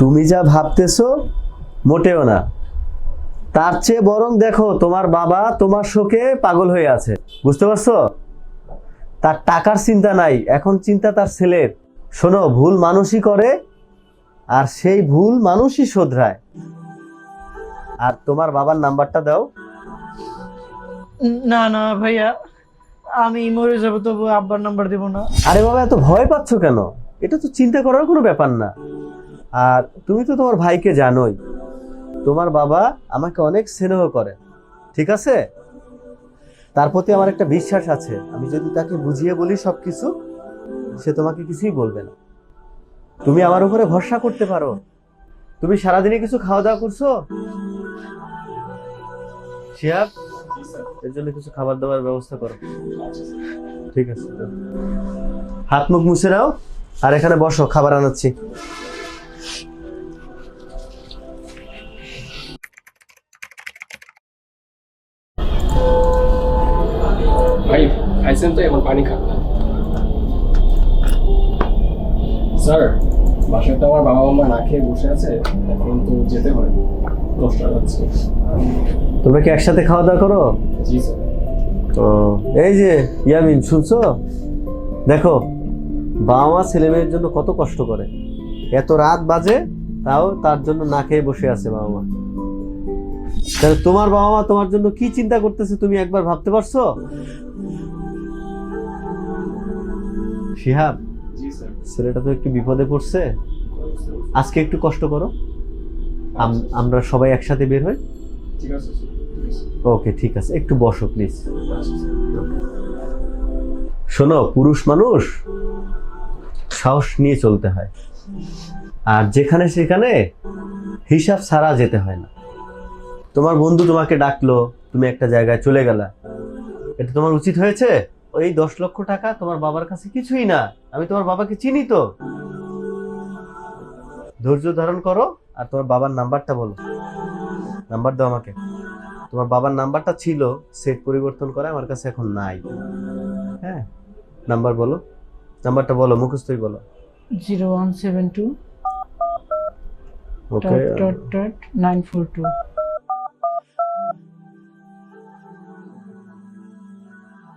তুমি যা ভাবতেছো মোটেও না, তার চেয়ে বরং দেখো তোমার বাবা তোমার শোকে পাগল হয়ে আছে, বুঝতে পারছো? তার টাকার চিন্তা নাই, এখন চিন্তা তার ছেলের। শোনো, ভুল মানুষই করে আর সেই ভুল মানুষই শোধরায়। আর তোমার বাবার নাম্বারটা দাও। না না ভাইয়া, আমি মরে যাবো তবু আব্বার নাম্বার দেব না। আরে বাবা, এত ভয় পাচ্ছ কেন? এটা তো চিন্তা করার কোনো ব্যাপার না। আর তুমি তো তোমার ভাইকে জানোই, তোমার বাবা আমাকে অনেক স্নেহ করে, ঠিক আছে? তার প্রতি আমার একটা বিশ্বাস আছে, আমি যদি তাকে বুঝিয়ে বলি সবকিছু, সে তোমাকে কিছুই বলবে না। তুমি আমার উপরে ভরসা করতে পারো। তুমি সারাদিনে কিছু খাওয়া দাওয়া করছো? শিহাব, এর জন্য কিছু খাবার দাবার ব্যবস্থা করো। ঠিক আছে, যাও। হাত মুখ মুছে নাও আর এখানে বসো, খাবার আনাচ্ছি। ভাই খাইছেন তো, এবার পানি খান। স্যার, বাসায় তো আমার বাবা মা না খেয়ে বসে আছে, এখন তো যেতে হয়, 10টা বাজছে। তোমরা কি একসাথে খাওয়া দাওয়া করো? জি স্যার। তো এই যে ইয়ামিন, শুনছো? দেখো, বাবা মা ছেলে মেয়ের জন্য কত কষ্ট করে, এত রাত বাজে তাও তার জন্য না খেয়ে বসে আছে বাবা মা। তাহলে তোমার বাবা মা তোমার জন্য কি চিন্তা করতেছে তুমি একবার ভাবতে পারছো? শিহাব, জি স্যার। ছেলেটা তো একটু বিপদে পড়ছে, আজকে একটু কষ্ট করো, আমরা সবাই একসাথে বের হই। ঠিক আছে স্যার। ওকে, ঠিক আছে, একটু বসো প্লিজ। শোনো, পুরুষ মানুষ সাহস নিয়ে চলতে হয়, আর যেখানে সেখানে হিসাব ছাড়া যেতে হয় না। তোমার বন্ধু তোমাকে ডাকলো, তুমি একটা জায়গায় চলে গেলা, এটা তোমার উচিত হয়েছে? ওই 10 লক্ষ টাকা তোমার বাবার কাছে কিছুই না, আমি তোমার বাবাকে চিনি তো। ধৈর্য ধারণ করো আর তোমার বাবার নাম্বারটা বলো। নাম্বার দাও আমাকে। তোমার বাবার নাম্বারটা ছিল, সেট পরিবর্তন করে আমার কাছে এখন নাই। হ্যাঁ, নাম্বার বলো, নাম্বারটা বলো, মুখস্থই বলো। 0172 ওকে, 942